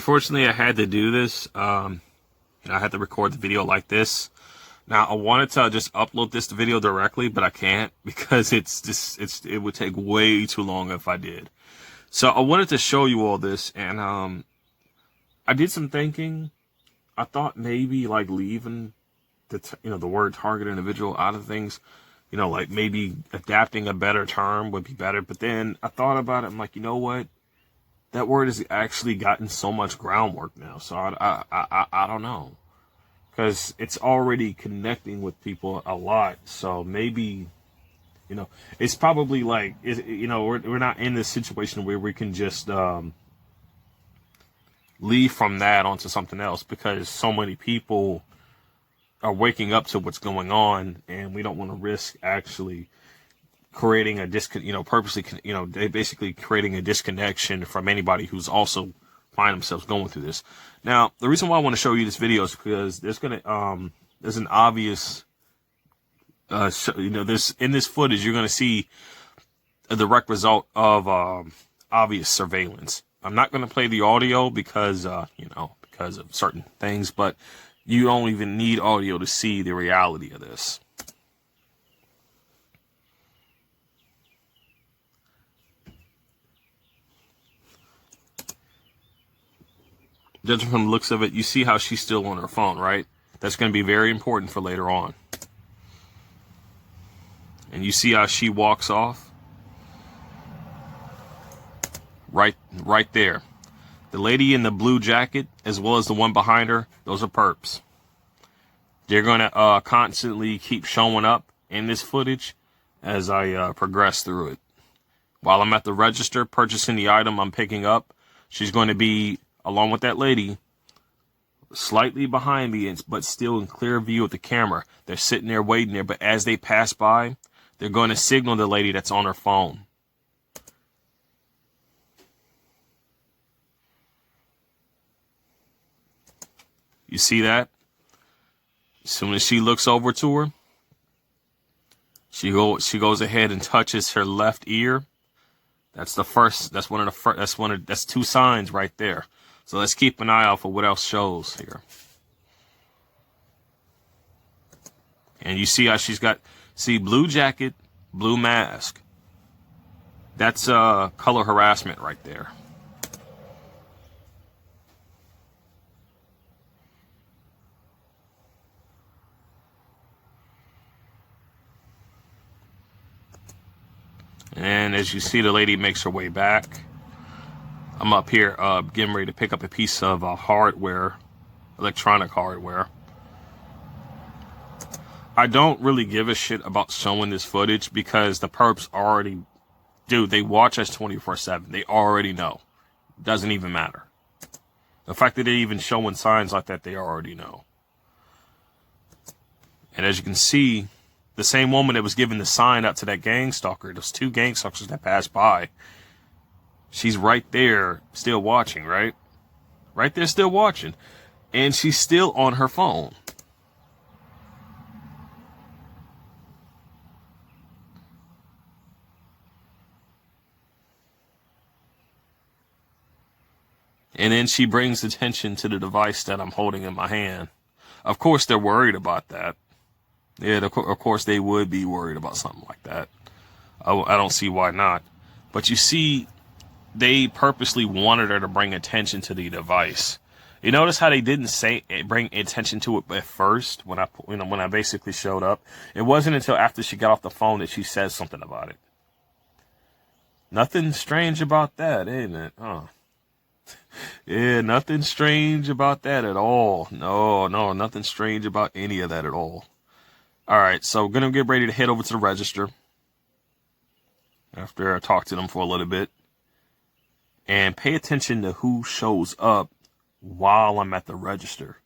unfortunately, I had to do this. I had to record the video like this. Now, I wanted to just upload this video directly, but I can't because it would take way too long if I did. So I wanted to show you all this, and I did some thinking. I thought maybe like leaving the word target individual out of things, like maybe adapting a better term would be better. But then I thought about it. I'm like, you know what? That word has actually gotten so much groundwork now. So I don't know, because it's already connecting with people a lot. So maybe, it's probably like, we're not in this situation where we can just leave from that onto something else, because so many people are waking up to what's going on, and we don't want to risk actually creating a they basically creating a disconnection from anybody who's also find themselves going through this. Now, the reason why I want to show you this video is because there's an obvious, this in this footage, you're gonna see a direct result of obvious surveillance. I'm not gonna play the audio because because of certain things, but you don't even need audio to see the reality of this. Judging from the looks of it, you see how she's still on her phone, right? That's going to be very important for later on. And you see how she walks off? Right there. The lady in the blue jacket, as well as the one behind her, those are perps. They're going to constantly keep showing up in this footage as I progress through it. While I'm at the register purchasing the item I'm picking up, she's going to be, along with that lady, slightly behind me, but still in clear view of the camera. They're sitting there waiting there, but as they pass by, they're going to signal the lady that's on her phone. You see that? As soon as she looks over to her, she goes ahead and touches her left ear. That's the first. That's two signs right there. So let's keep an eye out for what else shows here. And you see how she's got, blue jacket, blue mask. That's color harassment right there. And as you see, the lady makes her way back. I'm up here getting ready to pick up a piece of hardware, electronic hardware. I don't really give a shit about showing this footage because the perps already, they watch us 24/7. They already know. Doesn't even matter. The fact that they're even showing signs like that, they already know. And as you can see, the same woman that was giving the sign up to that gang stalker, those two gang stalkers that passed by, she's right there still watching, right? Right there still watching. And she's still on her phone. And then she brings attention to the device that I'm holding in my hand. Of course, they're worried about that. Yeah, of course they would be worried about something like that. I don't see why not. But you see, they purposely wanted her to bring attention to the device. You notice how they didn't bring attention to it at first when I basically showed up. It wasn't until after she got off the phone that she said something about it. Nothing strange about that, ain't it? Huh? Yeah, nothing strange about that at all. No, nothing strange about any of that at all. All right, so we're gonna get ready to head over to the register after I talk to them for a little bit. And pay attention to who shows up while I'm at the register.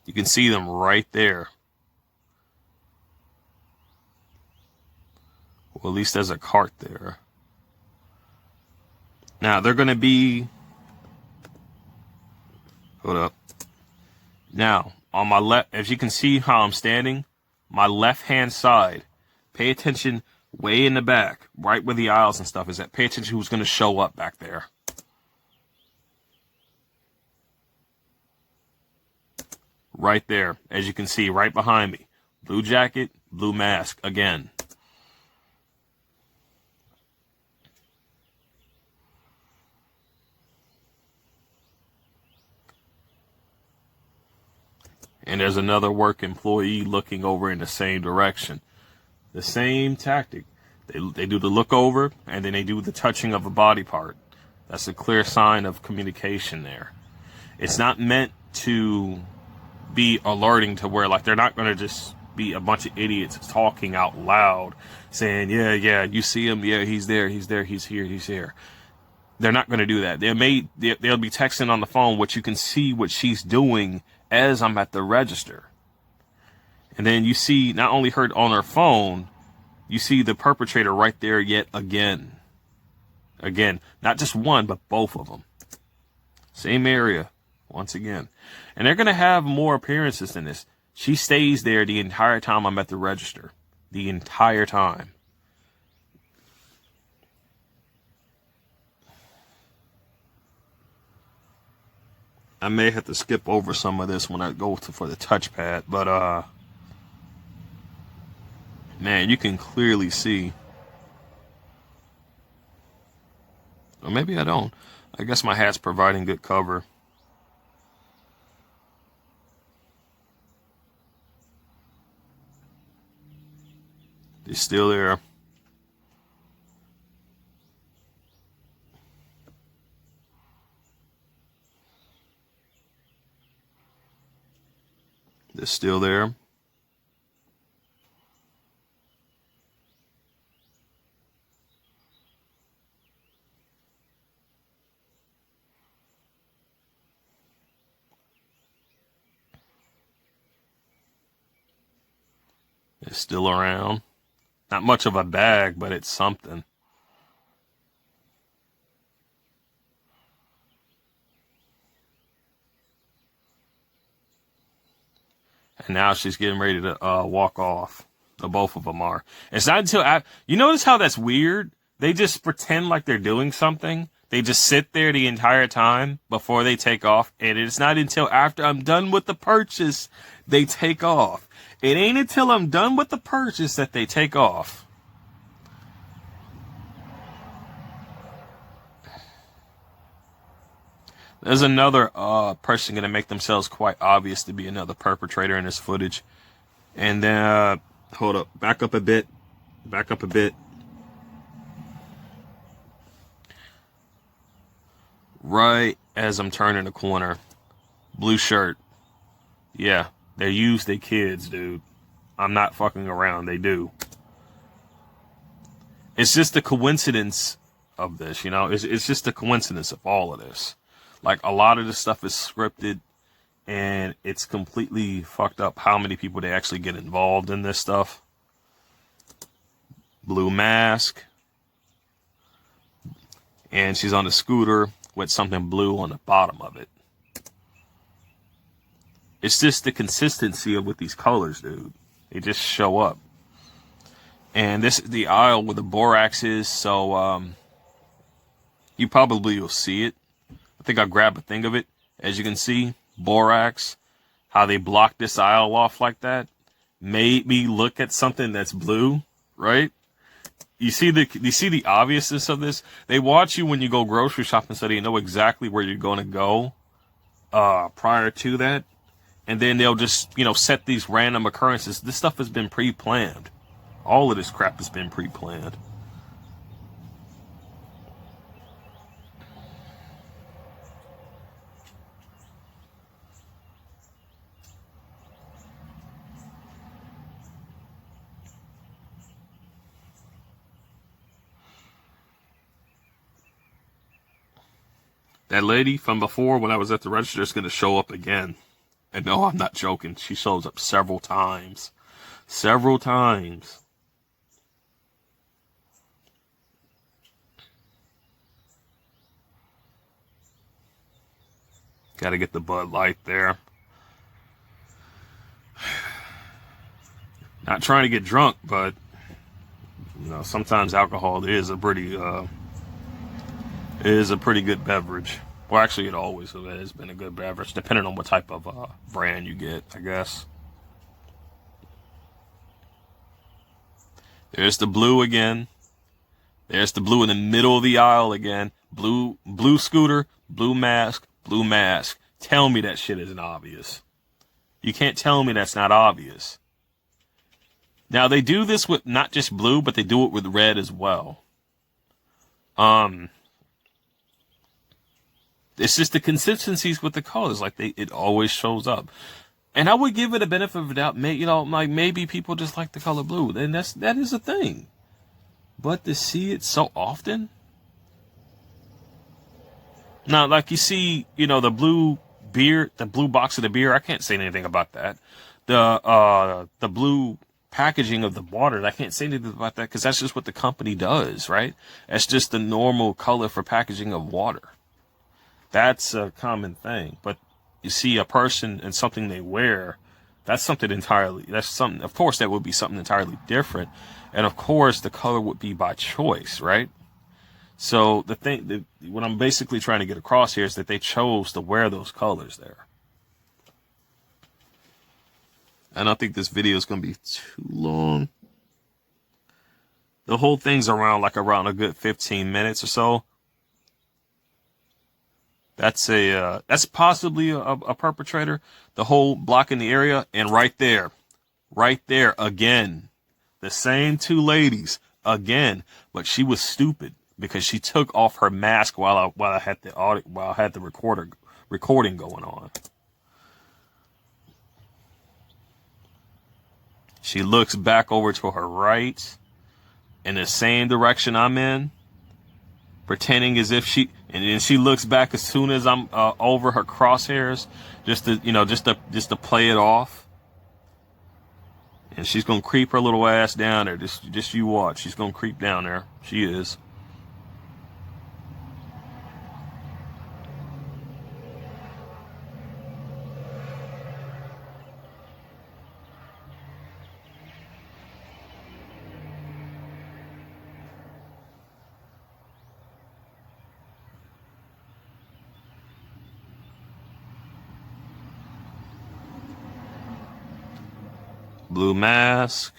You can see them right there. Well, at least there's a cart there. Now, they're going to be... Hold up. Now, on my left, as you can see how I'm standing, my left-hand side, pay attention way in the back, right where the aisles and stuff is at. Pay attention who's going to show up back there. Right there, as you can see, right behind me. Blue jacket, blue mask, again. And there's another work employee looking over in the same direction. The same tactic. They do the look over, and then they do the touching of a body part. That's a clear sign of communication there. It's not meant to be alerting to where, like, they're not going to just be a bunch of idiots talking out loud saying, yeah, you see him, yeah, he's there, he's here. They're not going to do that. They'll be texting on the phone, which you can see what she's doing as I'm at the register. And then you see not only her on her phone, you see the perpetrator right there yet again. Again, not just one, but both of them. Same area, once again. And they're going to have more appearances than this. She stays there the entire time I'm at the register. The entire time. I may have to skip over some of this when I go for the touchpad, but man, you can clearly see. Or maybe I don't. I guess my hat's providing good cover. They're still there. They're still there. They're still around. Not much of a bag, but it's something. And now she's getting ready to walk off. The both of them are. It's not until you notice how that's weird? They just pretend like they're doing something. They just sit there the entire time before they take off. And it's not until after I'm done with the purchase, they take off. It ain't until I'm done with the purchase that they take off. There's another person going to make themselves quite obvious to be another perpetrator in this footage. And then, hold up, back up a bit. Right as I'm turning the corner. Blue shirt. Yeah, they use their kids, dude. I'm not fucking around, they do. It's just the coincidence of this, you know? It's just the coincidence of all of this. Like, a lot of this stuff is scripted, and it's completely fucked up how many people they actually get involved in this stuff. Blue mask. And she's on a scooter with something blue on the bottom of it. It's just the consistency of with these colors, dude. They just show up. And this is the aisle where the borax is, so you probably will see it. I think I'll grab a thing of it. As you can see, borax, how they blocked this aisle off like that, made me look at something that's blue, right? You see the obviousness of this? They watch you when you go grocery shopping so they know exactly where you're going to go prior to that. And then they'll just, set these random occurrences. This stuff has been pre-planned. All of this crap has been pre-planned. That lady from before when I was at the register is going to show up again. And no, I'm not joking. She shows up several times. Several times. Got to get the Bud Light there. Not trying to get drunk, but sometimes alcohol is a pretty good beverage. Well, actually, it always has been a good beverage, depending on what type of brand you get, I guess. There's the blue again. There's the blue in the middle of the aisle again. Blue scooter, blue mask, blue mask. Tell me that shit isn't obvious. You can't tell me that's not obvious. Now, they do this with not just blue, but they do it with red as well. It's just the consistencies with the colors. Like, it always shows up. And I would give it a benefit of the doubt. Like maybe people just like the color blue. And that is a thing. But to see it so often. Now, like you see, the blue beer, the blue box of the beer. I can't say anything about that. The blue packaging of the water. I can't say anything about that because that's just what the company does, right? That's just the normal color for packaging of water. That's a common thing. But you see a person and something they wear, that's something of course, that would be something entirely different. And of course, the color would be by choice, right? So what I'm basically trying to get across here is that they chose to wear those colors there. I don't think this video is going to be too long. The whole thing's around a good 15 minutes or so. That's possibly a perpetrator. The whole blocking the area, and right there again, the same two ladies again, but she was stupid because she took off her mask while I had the recording going on. She looks back over to her right in the same direction I'm in, pretending as if and then she looks back as soon as I'm over her crosshairs, just to play it off. And she's gonna creep her little ass down there. Just you watch. She's gonna creep down there. She is. Blue mask.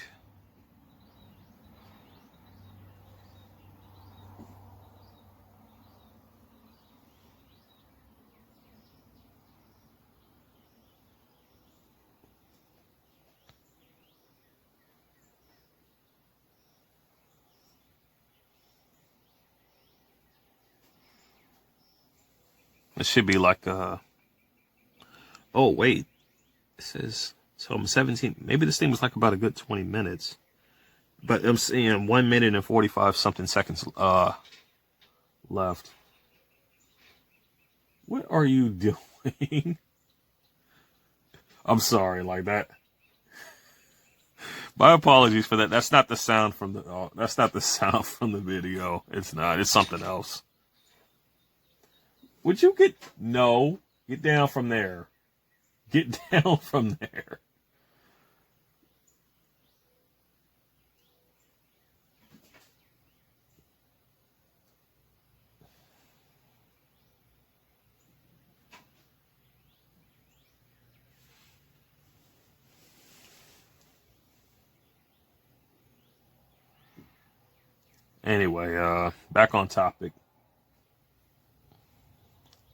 It should be like oh wait, it says. So I'm 17. Maybe this thing was like about a good 20 minutes. But I'm seeing 1 minute and 45 something seconds left. What are you doing? I'm sorry, like that. My apologies for that. That's not the sound from the video. It's not. It's something else. Would you get down from there. Get down from there. Anyway, back on topic.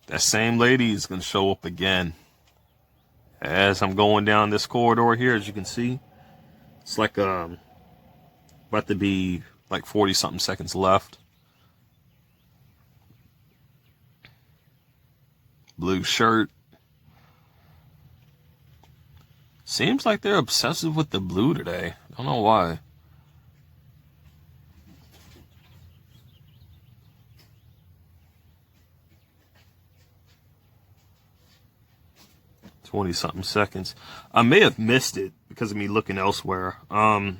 That same lady is going to show up again. As I'm going down this corridor here, as you can see, it's like about to be like 40 something seconds left. Blue shirt. Seems like they're obsessive with the blue today. Don't know why. Something seconds. I may have missed it because of me looking elsewhere. Yeah,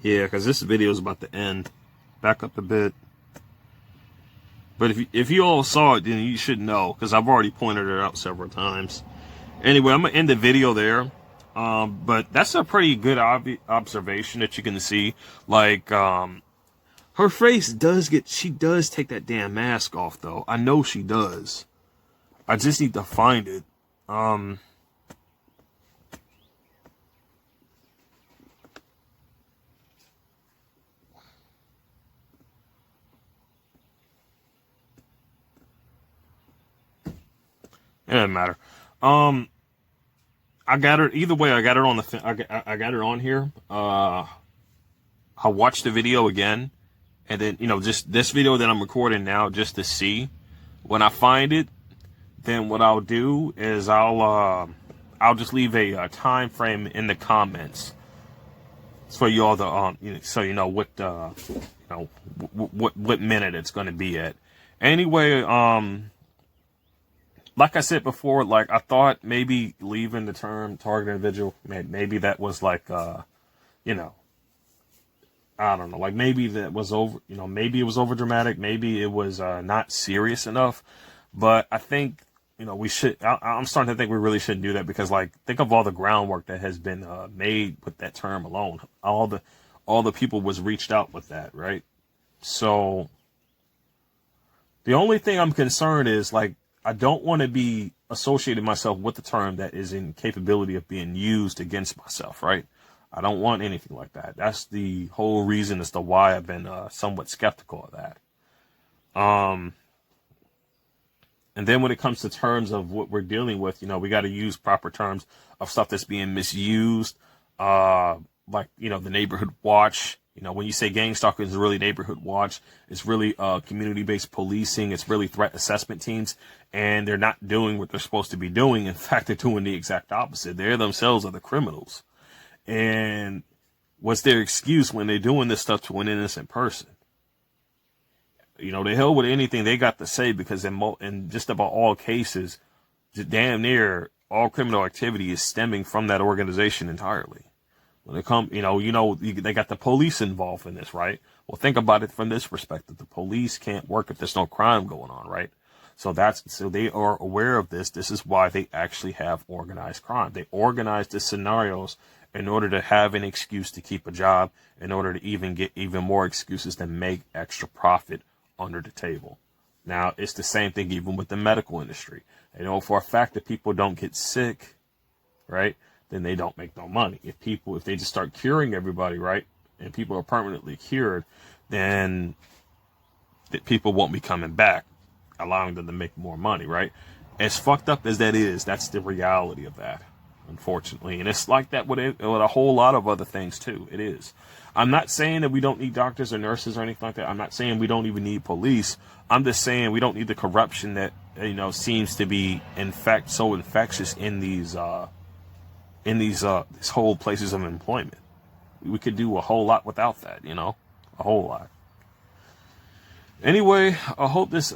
because this video is about to end. Back up a bit. But if you all saw it, then you should know because I've already pointed it out several times. Anyway, I'm gonna end the video there. But that's a pretty good observation that you can see. Like, her face does she does take that damn mask off, though. I know she does. I just need to find it. It doesn't matter. I got her either way. I got her on I got her on here. I watched the video again, and then just this video that I'm recording now, just to see. When I find it, then what I'll do is I'll just leave a time frame in the comments for you all to so you know what what minute it's going to be at. Anyway, like I said before, like I thought maybe leaving the term target individual, maybe that was like you know, I don't know, like maybe that was over, maybe it was over dramatic, maybe it was not serious enough. But I think we should. I'm starting to think we really shouldn't do that, because like think of all the groundwork that has been made with that term alone. All the people was reached out with that, right? So the only thing I'm concerned is, like, I don't want to be associating myself with the term that is in capability of being used against myself, right? I don't want anything like that. That's the whole reason as to why I've been somewhat skeptical of that. And then when it comes to terms of what we're dealing with, we got to use proper terms of stuff that's being misused. Like, the neighborhood watch. When you say gang stalking, it's really neighborhood watch. It's really community-based policing. It's really threat assessment teams. And they're not doing what they're supposed to be doing. In fact, they're doing the exact opposite. They themselves are the criminals. And what's their excuse when they're doing this stuff to an innocent person? The hell with anything they got to say, because in just about all cases, damn near all criminal activity is stemming from that organization entirely. When it comes, they got the police involved in this, right? Well, think about it from this perspective. The police can't work if there's no crime going on, right? So they are aware of this. This is why they actually have organized crime. They organize the scenarios in order to have an excuse to keep a job, in order to even get even more excuses to make extra profit under the table. Now, it's the same thing even with the medical industry. They know for a fact that people don't get sick, right? Then they don't make no money. If they just start curing everybody, right, and people are permanently cured, then people won't be coming back, allowing them to make more money, right? As fucked up as that is, that's the reality of that, unfortunately. And it's like that with a whole lot of other things too. It is. I'm not saying that we don't need doctors or nurses or anything like that. I'm not saying we don't even need police. I'm just saying we don't need the corruption that seems to be so infectious in these whole places of employment. We could do a whole lot without that, a whole lot. Anyway, I hope this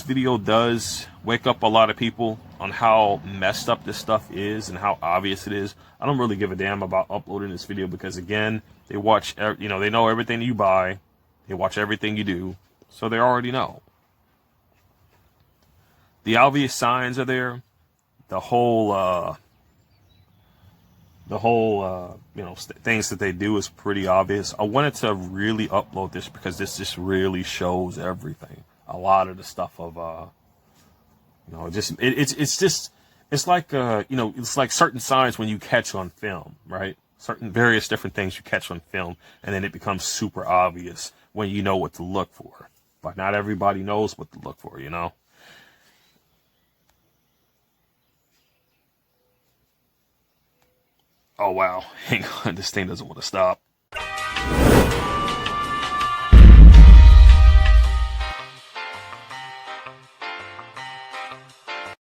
video does wake up a lot of people on how messed up this stuff is and how obvious it is. I don't really give a damn about uploading this video, because again, they watch, they know everything you buy, they watch everything you do, so they already know. The obvious signs are there. The whole things that they do is pretty obvious. I wanted to really upload this because this just really shows everything. A lot of the stuff of it's like certain signs when you catch on film, right? Certain various different things you catch on film, and then it becomes super obvious when you know what to look for. But not everybody knows what to look for, Oh wow, hang on, this thing doesn't want to stop.